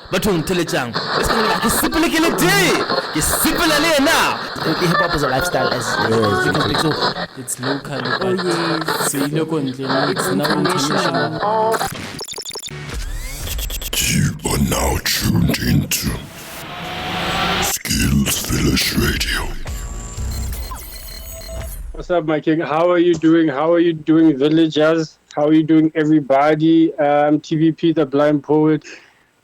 bathong telejang ke sepele ke le teng ke sepela le yena. Hip hop is a lifestyle as you can speak. So It's local, but Seile Kontle, it's now international. You are now tuned into Skills Village Radio. What's up, my king? How are you doing? How are you doing, villagers? How are you doing, everybody? I'm TVP, the blind poet.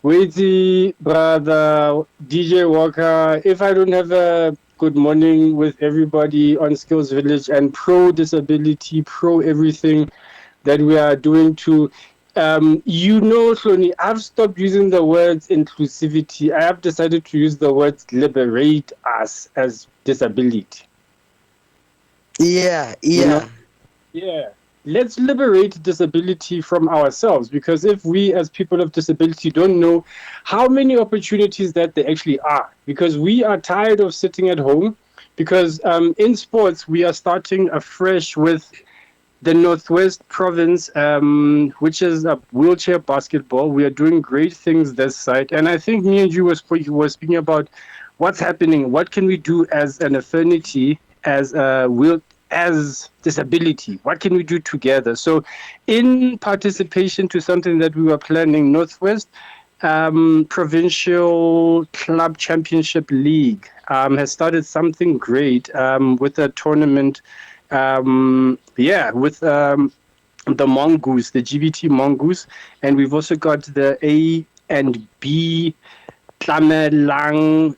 Waity, brother, DJ Walker. If I don't have a good morning with everybody on Skills Village and pro disability, pro everything that we are doing to, Shloni, I've stopped using the words inclusivity. I have decided to use the words liberate us as disability. Yeah. Yeah. Let's liberate disability from ourselves, because if we as people of disability don't know how many opportunities that there actually are, because we are tired of sitting at home, because in sports we are starting afresh with the Northwest Province, which is a wheelchair basketball. We are doing great things this side, and I think me and you were speaking about what's happening. What can we do as an affinity, as disability? What can we do together? So, in participation to something that we were planning, Northwest Provincial Club Championship League has started something great with a tournament. With the Mongoose, the GBT Mongoose, and we've also got the A and B Tlamelang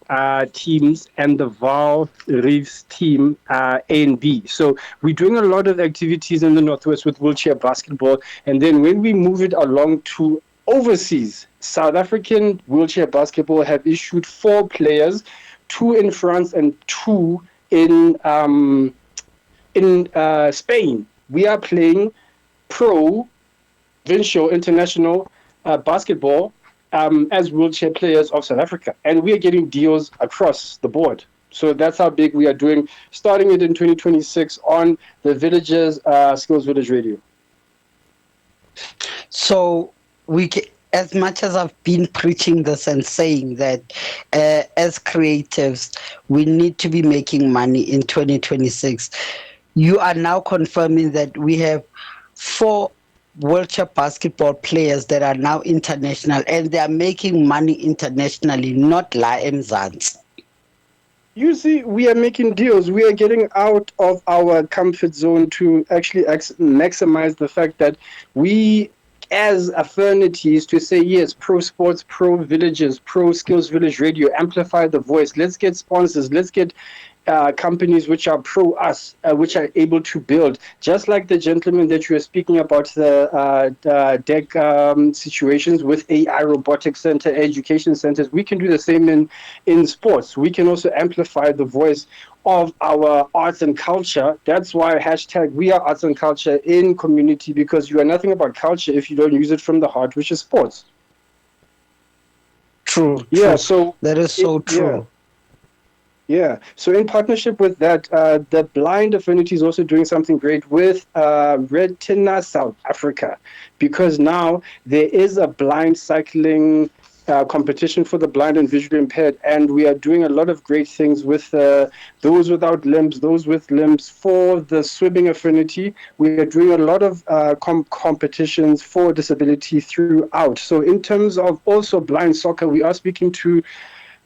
teams and the Val Reefs team A and B. So we're doing a lot of activities in the Northwest with wheelchair basketball, and then when we move it along to overseas, South African wheelchair basketball have issued 4 players, 2 in France and 2 in Spain. We are playing provincial international basketball as wheelchair players of South Africa, and we are getting deals across the board. So that's how big we are doing, starting it in 2026 on the Villagers Skills Village Radio. So as much as I've been preaching this and saying that as creatives, we need to be making money in 2026, you are now confirming that we have 4 wheelchair basketball players that are now international, and they are making money internationally, not La Mzansi. You see, we are making deals. We are getting out of our comfort zone to actually maximize the fact that we, as affinities, to say yes, pro sports, pro villages, pro Skills Village Radio, amplify the voice. Let's get sponsors. Let's get companies which are pro us, which are able to build, just like the gentleman that you were speaking about, the deck situations with AI robotics center, education centers. We can do the same in sports. We can also amplify the voice of our arts and culture. That's why hashtag we are arts and culture in community, because you are nothing about culture if you don't use it from the heart, which is sports. True. So that is so true. Yeah. So in partnership with that, the Blind Affinity is also doing something great with Retina South Africa, because now there is a blind cycling competition for the blind and visually impaired, and we are doing a lot of great things with those without limbs, those with limbs. For the swimming affinity, we are doing a lot of competitions for disability throughout. So in terms of also blind soccer, we are speaking to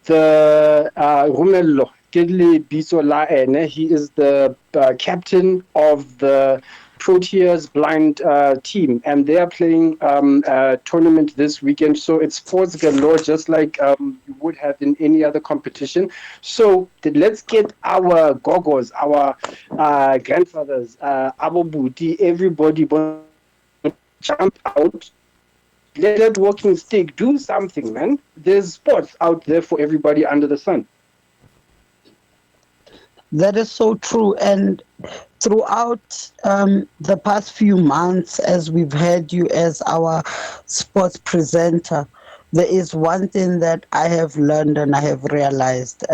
the Romello Kedli Bisolaene. He is the captain of the Proteas blind team, and they are playing a tournament this weekend. So it's sports galore, just like you would have in any other competition. So let's get our gogos, our grandfathers, Abobuti, everybody jump out. Let that walking stick do something, man. There's sports out there for everybody under the sun. That is so true. And throughout the past few months, as we've had you as our sports presenter, there is one thing that I have learned and I have realized.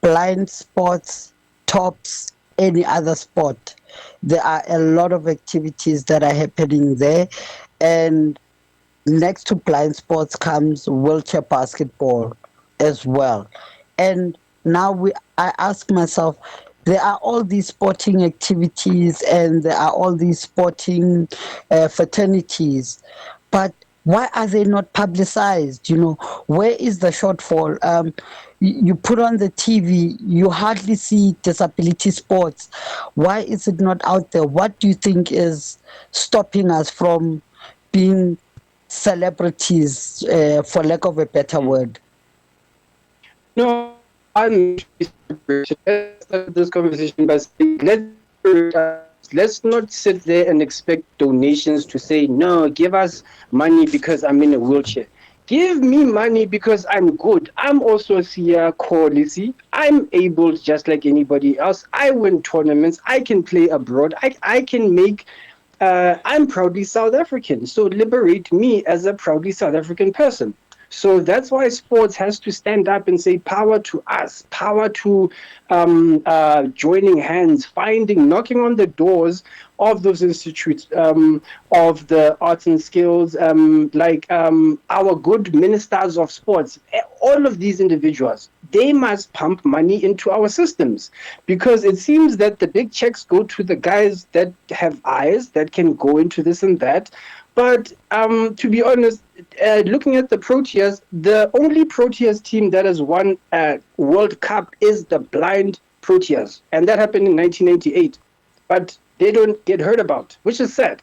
Blind sports tops any other sport. There are a lot of activities that are happening there. And next to blind sports comes wheelchair basketball as well. And now I ask myself, there are all these sporting activities and there are all these sporting fraternities, but why are they not publicized? Where is the shortfall? You put on the TV, you hardly see disability sports. Why is it not out there? What do you think is stopping us from being celebrities, for lack of a better word? No, let's start this conversation by saying, let's not sit there and expect donations to say, no, give us money because I'm in a wheelchair. Give me money because I'm good. I'm also a Sia Kolisi. I'm able just like anybody else. I win tournaments. I can play abroad. I can make... I'm proudly South African. So liberate me as a proudly South African person. So that's why sports has to stand up and say power to us, power to joining hands, knocking on the doors of those institutes, of the arts and skills, like our good ministers of sports. All of these individuals, they must pump money into our systems, because it seems that the big checks go to the guys that have eyes, that can go into this and that. But to be honest, looking at the Proteas, the only Proteas team that has won a World Cup is the blind Proteas. And that happened in 1988. But they don't get heard about, which is sad.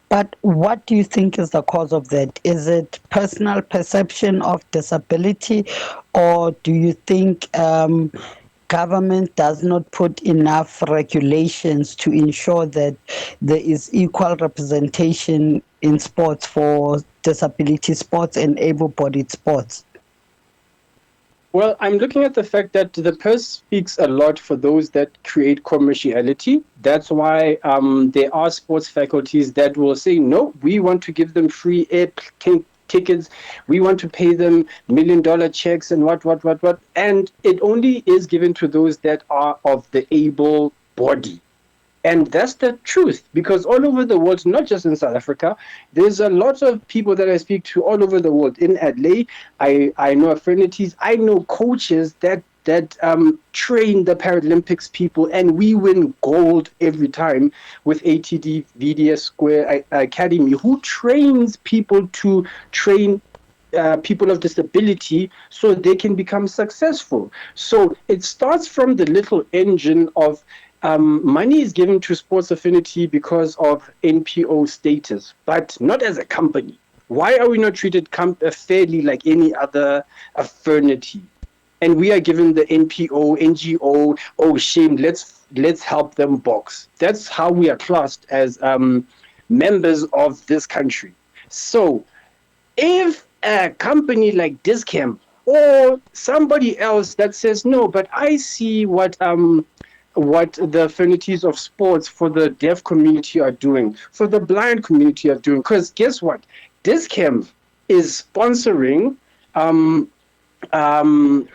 But what do you think is the cause of that? Is it personal perception of disability, or do you think government does not put enough regulations to ensure that there is equal representation in sports for disability sports and able-bodied sports? Well, I'm looking at the fact that the purse speaks a lot for those that create commerciality. That's why there are sports faculties that will say, no, we want to give them free air tickets. We want to pay them $1 million checks and what. And it only is given to those that are of the able body. And that's the truth, because all over the world, not just in South Africa, there's a lot of people that I speak to all over the world. In Adelaide, I know affinities, I know coaches that train the Paralympics people, and we win gold every time with ATD VDS Square Academy, who trains people to train people of disability so they can become successful. So it starts from the little engine of money is given to Sports Affinity because of NPO status, but not as a company. Why are we not treated fairly like any other affinity? And we are given the NPO, NGO, oh shame, let's help them box. That's how we are classed as members of this country. So if a company like Dis-Chem or somebody else that says, no, but I see what the affinities of sports for the deaf community are doing, for the blind community are doing. Because guess what? Dis-Chem is sponsoring,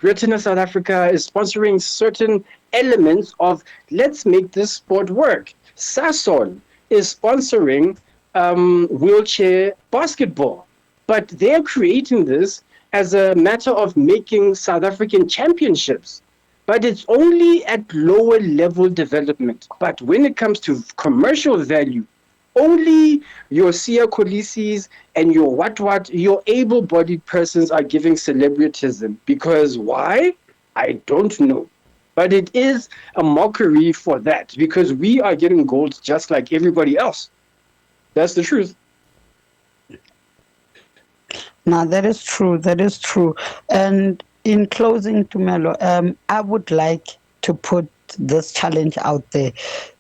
Retina South Africa is sponsoring certain elements of let's make this sport work. Sasol is sponsoring wheelchair basketball. But they're creating this as a matter of making South African championships. But it's only at lower level development. But when it comes to commercial value, only your Sia Kolisis and your your able-bodied persons are giving celebritism. Because why? I don't know. But it is a mockery for that, because we are getting gold just like everybody else. That's the truth. Now, that is true. That is true. And in closing, Tumelo, I would like to put this challenge out there.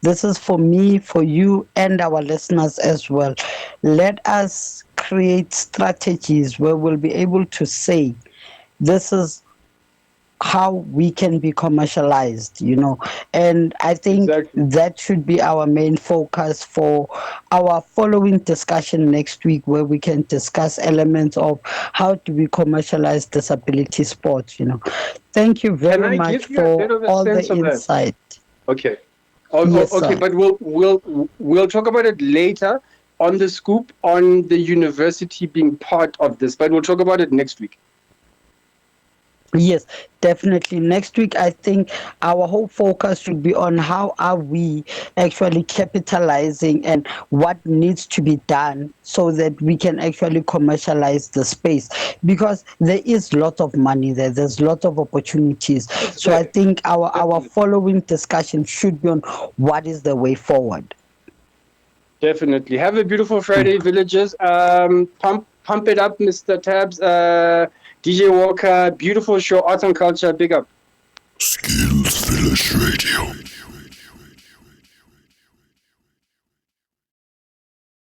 This is for me, for you, and our listeners as well. Let us create strategies where we'll be able to say, this is how we can be commercialized, and I think that should be our main focus for our following discussion next week, where we can discuss elements of how do we commercialize disability sports. Thank you very much for all the insight. Okay. Yes, okay, sir. but we'll talk about it later. on the scoop on the university being part of this, but we'll talk about it next week. Yes, definitely. Next week, I think our whole focus should be on how are we actually capitalizing and what needs to be done so that we can actually commercialize the space, because there is lots of money there. There's lots of opportunities. So I think our following discussion should be on what is the way forward. Definitely. Have a beautiful Friday, villagers. Pump it up, Mr. Tabs. DJ Walker, beautiful show, Arts and Culture, big up. Skills Village Radio.